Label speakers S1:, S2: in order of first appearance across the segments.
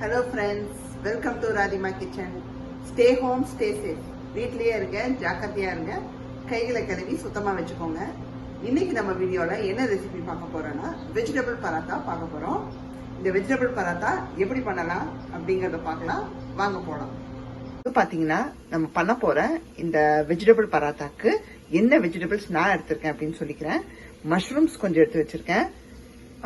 S1: Hello friends, welcome to Radhima Kitchen. Stay home, stay safe. வீட்லயே இருங்க, ஜாக்கிரதையா இருங்க. கைகளை கழுவி சுத்தமா வச்சுக்கோங்க. இன்னைக்கு நம்ம வீடியோல என்ன ரெசிபி பார்க்க போறோம்னா வெஜிடபிள் பராத்தா பார்க்க போறோம். இந்த வெஜிடபிள் பராத்தா எப்படி பண்ணலாம் அப்படிங்கறத பார்க்கலாம். வாங்க போலாம். இது பாத்தீங்கன்னா நம்ம பண்ண போற இந்த வெஜிடபிள் பராத்தாக்கு என்ன வெஜிடபிள்ஸ் நான் எடுத்திருக்கேன் அப்படின்னு சொல்லிக்கிறேன். மஷ்ரூம்ஸ் கொஞ்சம் எடுத்து வச்சிருக்கேன்.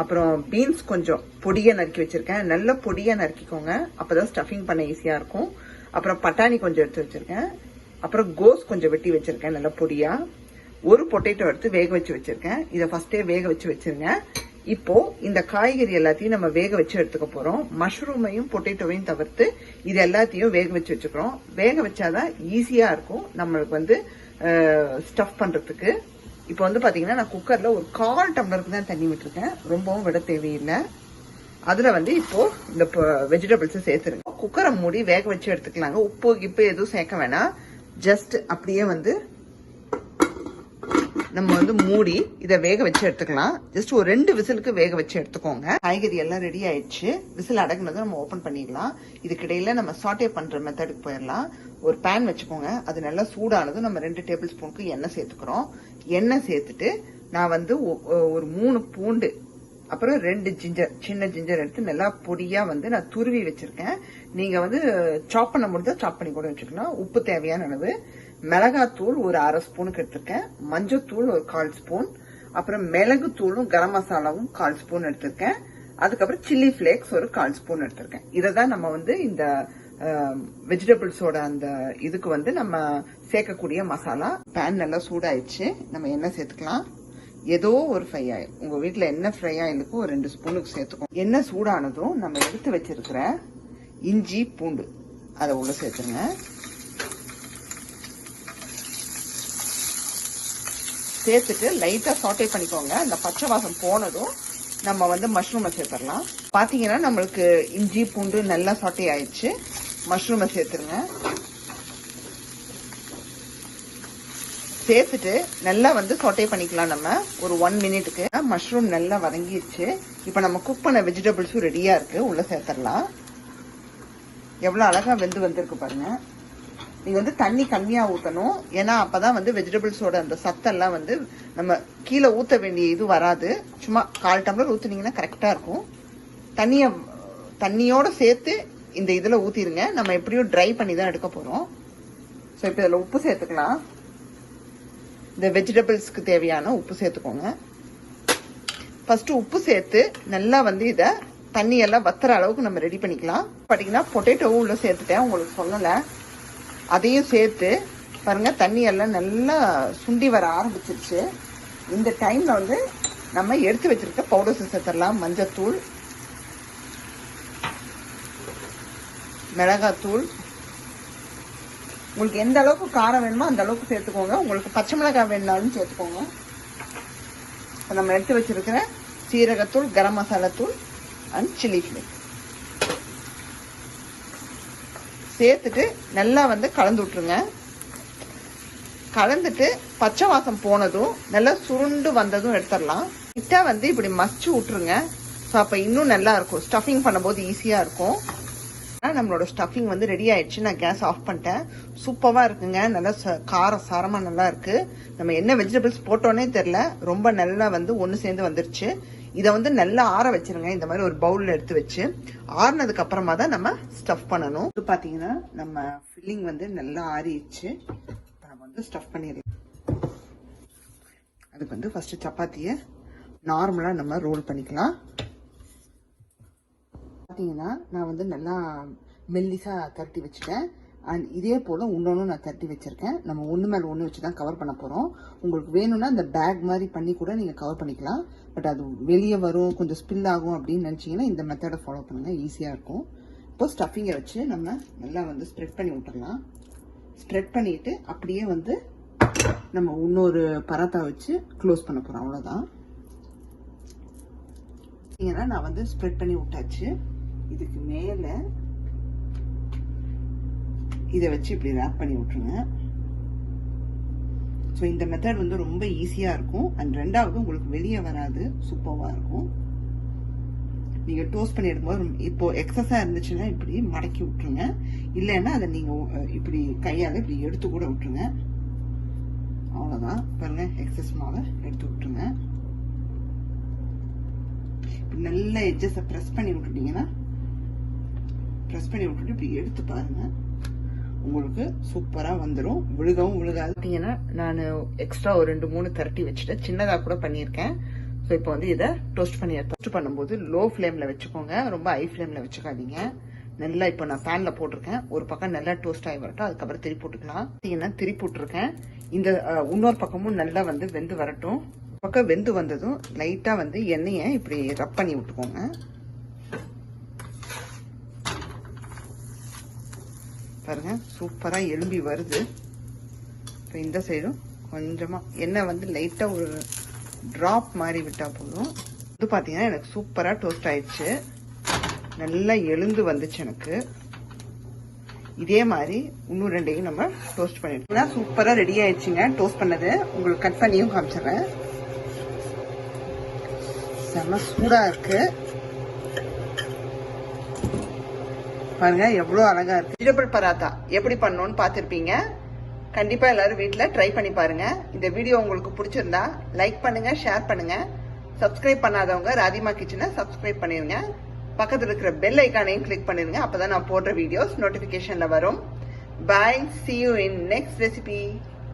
S1: அப்புறம் பீன்ஸ் கொஞ்சம் பொடியா நறுக்கி வச்சிருக்கேன். நல்ல பொடியா நறுக்கிக்கோங்க, அப்பதான் ஸ்டஃபிங் பண்ண ஈஸியா இருக்கும். அப்புறம் பட்டாணி கொஞ்சம் எடுத்து வச்சிருக்கேன். அப்புறம் கோஸ் கொஞ்சம் வெட்டி வச்சிருக்கேன் நல்ல பொடியா. ஒரு பொட்டேட்டோ எடுத்து வேக வச்சு வச்சிருக்கேன். இதை ஃபர்ஸ்டே வேக வச்சு வச்சிருங்க. இப்போ இந்த காய்கறி எல்லாத்தையும் நம்ம வேக வச்சு எடுத்துக்க போறோம். மஷ்ரூமையும் பொட்டேட்டோவையும் தவிர்த்து இது எல்லாத்தையும் வேக வச்சு வச்சுக்கிறோம். வேக வச்சாதான் ஈஸியா இருக்கும் நம்மளுக்கு ஸ்டஃப் பண்றதுக்கு. இப்போ பாத்தீங்கன்னா நான் குக்கர்ல ஒரு 1/4 டம்ளருக்கு தான் தண்ணி விட்டுருக்கேன். ரொம்பவும் விட தேவையில்லை. அதுல இப்போ இந்த வெஜிடபிள்ஸ் சேர்த்துருங்க. குக்கரை மூடி வேக வச்சு எடுத்துக்கலாங்க. உப்பு எதுவும் சேர்க்க வேணாம். ஜஸ்ட் அப்படியே நம்ம மூடி இதை வேக வச்சு எடுத்துக்கலாம். ஜஸ்ட் ஒரு 2 விசிலுக்கு வேக வச்சு எடுத்துக்கோங்க. காய்கறி எல்லாம் ரெடி ஆயிடுச்சு. விசில் அடக்குனதை நம்ம ஓபன் பண்ணிடலாம். இதுக்கிடையில நம்ம சாட்டே பண்ற மெத்தடுக்கு போயிடலாம். ஒரு பேன் வச்சுக்கோங்க. அது நல்லா சூடானதும் நம்ம 2 டேபிள் ஸ்பூனுக்கு எண்ணெய் சேர்த்துக்கிறோம். எண்ணெய் சேர்த்துட்டு நான் ஒரு 3 பூண்டு, அப்புறம் 2 சின்ன ஜிஞ்சர் எடுத்து நல்லா பொடியா நான் துருவி வச்சிருக்கேன். நீங்க சாப் பண்ண முடிஞ்சா சாப் பண்ணி கூட வச்சுக்கலாம். உப்பு தேவையான அளவு, மிளகாத்தூள் ஒரு 1/2 ஸ்பூனுக்கு எடுத்திருக்கேன். மஞ்சத்தூள் ஒரு 1/4 ஸ்பூன், அப்புறம் மிளகு தூளும் கரம் மசாலாவும் 1/4 ஸ்பூன் எடுத்திருக்கேன். அதுக்கப்புறம் சில்லி பிளேக்ஸ் ஒரு 1/4 ஸ்பூன் எடுத்திருக்கேன். இததான் நம்ம இந்த வெஜிடபிள்ஸோட அந்த இதுக்கு நம்ம சேர்க்கக்கூடிய மசாலா. பேன் நல்லா சூடாயிடுச்சு. நம்ம எண்ணெய் சேர்த்துக்கலாம். ஏதோ ஒரு ஃப்ரை ஆயில், உங்க வீட்டுல என்ன ஃப்ரை ஆயிலுக்கும் ஒரு 2 ஸ்பூனுக்கு சேர்த்துக்கோம். எண்ணெய் சூடானதும் நம்ம எடுத்து வச்சிருக்கிற இஞ்சி பூண்டு அதை உள்ள சேர்த்துருங்க. சேர்த்துட்டு லைட்டா சாட்டே பண்ணிக்கோங்க. அந்த பச்சை வாசம் போனதும் நம்ம மஷ்ரூமை சேர்த்துடலாம். பாத்தீங்கன்னா நம்மளுக்கு இஞ்சி பூண்டு நல்லா சாட்டே ஆயிடுச்சு. மஷ்ரூமை சேர்த்துருங்க. சேர்த்துட்டு நல்லா சாட்டே பண்ணிக்கலாம். நம்ம ஒரு 1 மினிட்டுக்கு. மஷ்ரூம் நல்லா வதங்கிடுச்சு. இப்ப நம்ம குக் பண்ண வெஜிடபிள்ஸும் ரெடியா இருக்கு. உள்ள சேர்த்துடலாம். எவ்வளவு அழகா வெந்து வந்திருக்கு பாருங்க. நீங்க தண்ணி கம்மியா ஊத்தணும். ஏன்னா அப்பதான் வெஜிடபிள்ஸோட அந்த சத்தெல்லாம் நம்ம கீழே ஊத்த வேண்டிய இது வராது. சும்மா 1/4 டம்ளர் ஊத்துனீங்கன்னா கரெக்டா இருக்கும். தண்ணியோட சேர்த்து இந்த இதுல ஊத்திருங்க. நம்ம எப்படியும் ட்ரை பண்ணி தான் எடுக்க போறோம். ஸோ இப்போ இதுல உப்பு சேர்த்துக்கலாம். இந்த வெஜிடபிள்ஸ்க்கு தேவையான உப்பு சேர்த்துக்கோங்க. ஃபர்ஸ்ட் உப்பு சேர்த்து நல்லா இத தண்ணி எல்லாம் வத்துற அளவுக்கு நம்ம ரெடி பண்ணிக்கலாம். பாத்தீங்கன்னா பொட்டேட்டோவும் உள்ள சேர்த்துட்டேன். உங்களுக்கு சொல்லல, அதையும் சேர்த்து பாருங்க. தண்ணி எல்லாம் நல்லா சுண்டி வர ஆரம்பிச்சிருச்சு. இந்த டைம்ல நம்ம எடுத்து வச்சிருக்க பவுடர்ஸ் சேர்த்துடலாம். மஞ்சத்தூள், மிளகாத்தூள், உங்களுக்கு எந்த அளவுக்கு காரம் வேணுமோ அந்த அளவுக்கு சேர்த்துக்கோங்க. உங்களுக்கு பச்சை மிளகாய் வேணுனாலும் சேர்த்துக்கோங்க. நம்ம எடுத்து வச்சிருக்கிற சீரகத்தூள், கரம் மசாலா தூள் அண்ட் சில்லி ஃபிளேக்ஸ் சேர்த்துட்டு நல்லா கலந்து விட்டுருங்க. கலந்துட்டு பச்சை வாசம் போனதும் நல்லா சுருண்டு வந்ததும் எடுத்துடலாம். கிட்ட இப்படி மசிச்சு விட்டுருங்க. ஸோ அப்ப இன்னும் நல்லா இருக்கும். ஸ்டஃபிங் பண்ணும்போது ஈஸியா இருக்கும். நம்மளோட ஸ்டஃபிங் ரெடி ஆயிடுச்சு. நான் கேஸ் ஆஃப் பண்ணிட்டேன். சூப்பரா இருக்குங்க. நல்லா காரம் சாரமா நல்லா இருக்கு. நம்ம என்ன வெஜிடபிள்ஸ் போட்டோன்னே தெரியல. ரொம்ப நல்லா ஒன்னு சேர்ந்து வந்துருச்சு. இதை நல்லா ஆற வச்சிருங்க. இந்த மாதிரி ஒரு பவுல்ல எடுத்து வச்சு ஆறுனதுக்கு அப்புறமா தான் நம்ம ஸ்டஃப் பண்ணணும். பாத்தீங்கன்னா நம்ம ஃபில்லிங் நல்லா ஆறிடுச்சு. நம்ம ஸ்டஃப் பண்ணிடலாம். அதுக்கு ஃபர்ஸ்ட் சப்பாத்திய நார்மலா நம்ம ரோல் பண்ணிக்கலாம். பாத்தீங்கன்னா நான் நல்லா மெல்லிசா தட்டி வச்சுட்டேன். அண்ட் இதே போல இன்னொன்னு நான் தட்டி வச்சிருக்கேன். நம்ம ஒண்ணு மேல ஒண்ணு வச்சுதான் கவர் பண்ண போறோம். உங்களுக்கு வேணும்னா இந்த பேக் மாதிரி பண்ணி கூட நீங்க கவர் பண்ணிக்கலாம். பட் அது வெளியே வரும், கொஞ்சம் ஸ்பில் ஆகும் அப்படின்னு நினைச்சீங்கன்னா இந்த மெத்தடை ஃபாலோ பண்ணுங்க. ஈஸியா இருக்கும். இப்போ ஸ்டஃபிங்கை வச்சு நம்ம நல்லா ஸ்ப்ரெட் பண்ணி விட்டுறலாம். ஸ்ப்ரெட் பண்ணிட்டு அப்படியே நம்ம இன்னொரு பராத்தா வச்சு க்ளோஸ் பண்ண போறோம். அவ்வளவுதான். நான் ஸ்ப்ரெட் பண்ணி விட்டாச்சு. இதுக்கு மேல இதை வச்சு இப்படி ரேப் பண்ணி விட்டுருங்க. ஸோ இந்த மெத்தட் ரொம்ப ஈஸியா இருக்கும். அண்ட் ரெண்டாவது உங்களுக்கு வெளியே வராது. சூப்பரா இருக்கும். நீங்க டோஸ்ட் பண்ணி எடுக்கும்போது இப்போ எக்ஸஸா இருந்துச்சுன்னா இப்படி மடக்கி விட்டுருங்க. இல்லைன்னா அதை நீங்க இப்படி கையால இப்படி எடுத்து கூட விட்டுருங்க. அவ்வளவுதான். பாருங்க, எக்ஸஸ் மாவை எடுத்து விட்டுருங்க. நல்ல எட்ஜஸை ப்ரெஸ் பண்ணி விட்டுட்டீங்கன்னா ப்ரெஸ் பண்ணி விட்டுட்டு இப்படி எடுத்து பாருங்க, உங்களுக்கு சூப்பரா வந்துடும். விழுகவும் விழுகாது. பார்த்தீங்கன்னா நான் எக்ஸ்ட்ரா ஒரு 2-3 திரட்டி வச்சுட்டு சின்னதா கூட பண்ணியிருக்கேன். ஸோ இப்போ வந்து இதை டோஸ்ட் பண்ணி டோஸ்ட் பண்ணும்போது லோ ஃப்ளேம்ல வச்சுக்கோங்க, ரொம்ப ஹை ஃப்ளேம்ல வச்சுக்காதீங்க. நல்லா இப்போ நான் பேன்ல போட்டிருக்கேன். ஒரு பக்கம் நல்லா டோஸ்ட் ஆகி வரட்டும், அதுக்கப்புறம் திருப்பி போட்டுக்கலாம். பார்த்தீங்கன்னா திருப்பி போட்டிருக்கேன். இந்த இன்னொரு பக்கமும் நல்லா வந்து வெந்து வரட்டும். பக்கம் வெந்து வந்ததும் லைட்டா வந்து எண்ணெயை இப்படி ரப் பண்ணி விட்டுக்கோங்க. பாருங்க, சூப்பரா எலும்பி வருது. இப்போ இந்த சைடும் கொஞ்சமா எண்ணெய் வந்து லைட்டா ஒரு டிராப் மாதிரி விட்டா போதும். இது பாத்தீங்கன்னா எனக்கு சூப்பரா டோஸ்ட் ஆயிடுச்சு, நல்லா எழுந்து வந்துச்சு எனக்கு. இதே மாதிரி இன்னும் 2 நம்ம டோஸ்ட் பண்ணிட்டோம். சூப்பரா ரெடி ஆயிடுச்சுங்க டோஸ்ட் பண்ணது. உங்களுக்கு கட் பண்ணியும் காமிச்சிடுறேன். செம்ம சூடா இருக்கு பாருங்க, எவ்வளவு அழகா இருக்கு. வெஜிடபிள் பராத்தா எப்படி பண்ணணும்னு பார்த்திருப்பீங்க. கண்டிப்பா எல்லாரும் வீட்ல ட்ரை பண்ணி பாருங்க. இந்த வீடியோ உங்களுக்கு பிடிச்சிருந்தா லைக் பண்ணுங்க, ஷேர் பண்ணுங்க. சப்ஸ்கிரைப் பண்ணாதவங்க ராதிமா கிச்சனை சப்ஸ்கிரைப் பண்ணிருங்க. பக்கத்துல இருக்கிற பெல் ஐக்கானையும் கிளிக் பண்ணிருங்க. அப்பதான் நான் போடுற வீடியோஸ் நோட்டிபிகேஷன்ல வரும். Bye. See you in next recipe.